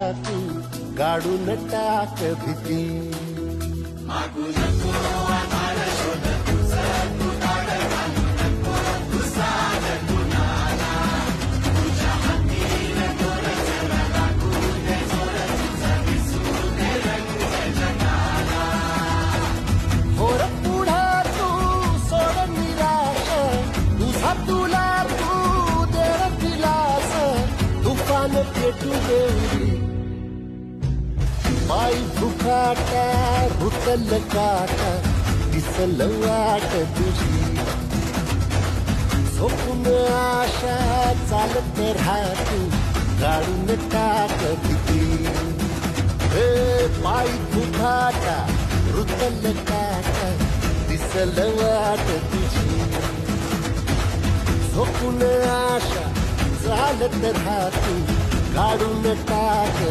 तू गाडून टाक भीती. मागू नको आधार शोध तुझा तू काढ घालू नको तुझा कुणाला तुझ्या हातीन दोर जरा लागू दे जोर तुझा दिसू दे रंग जगाला. होर पुढा तू सोड निराश तुझा तुला तू दे दिलास तुफान पेटू देवी. पाय फुकाटा रुतल काटा दिसल वाट तुझी. झोपून आशा चालत राहतू गाडून टाक भीती. पाय फुकाटा रुतल काटा दिसल वाट तुझी. झोपून आशा चालत राहतू गाडून टाक